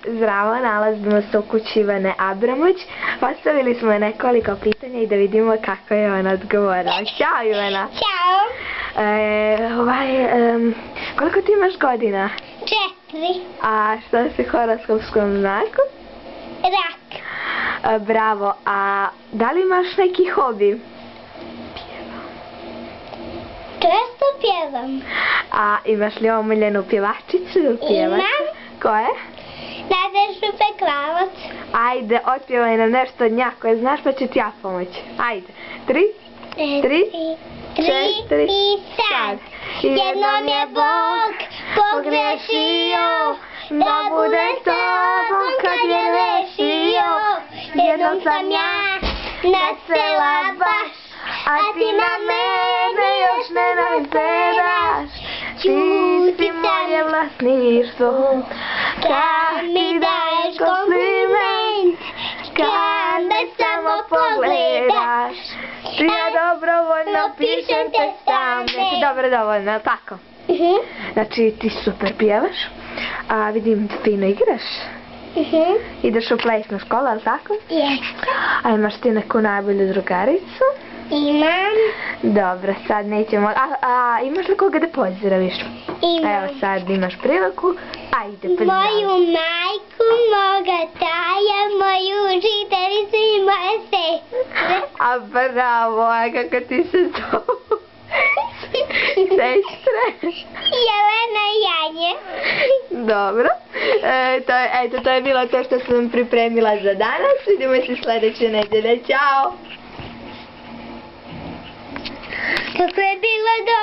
Zdravo, nalazimo se u kući Ivane Abramović. Postavili smo je nekoliko pitanja i da vidimo kako je ona odgovorila. Ćao Ivana! Ćao! Koliko ti imaš godina? 4. A šta si horoskopskom znaku? Rak. Bravo, a da li imaš neki hobi? Često pjevam. A imaš li omiljenu pjevačicu ili pjevača? Imam. Ko je? Nadeždu Peklavac. Ajde, otpjevaj nam nešto od nja koje znaš pa ću ti ja pomoći. Ajde, 3, 4 i sad. Jednom je Bog pogrešio da bude s tobom kad je rešio. Jednom sam ja nasela baš, a ti na mene još ne navedaš. Ti si moje vlasništvo, kad mi daješ kompliment, kad me samo pogledaš. Ti ja dobrovoljno pišem testament. Dobro, dovoljno, tako? Znači ti super pjevaš, a vidim fino igraš. Ideš u plesnu školu, ali tako? Jeste. A imaš ti neku najbolju drugaricu? Imam. Dobro, sad nećemo... A imaš li koga da pozdraviš? Imam. Evo sad imaš priliku. Ajde, pozdravi. Moju majku, moga taja, moju učiteljicu i moje sestre. A bravo, a kako ti se zovu? Sestre? Jelena i Janje. Dobro. Eto, to je bilo to što sam pripremila za danas. Vidimo se sljedeće nedelje. Ćao! Kako je bilo dobro.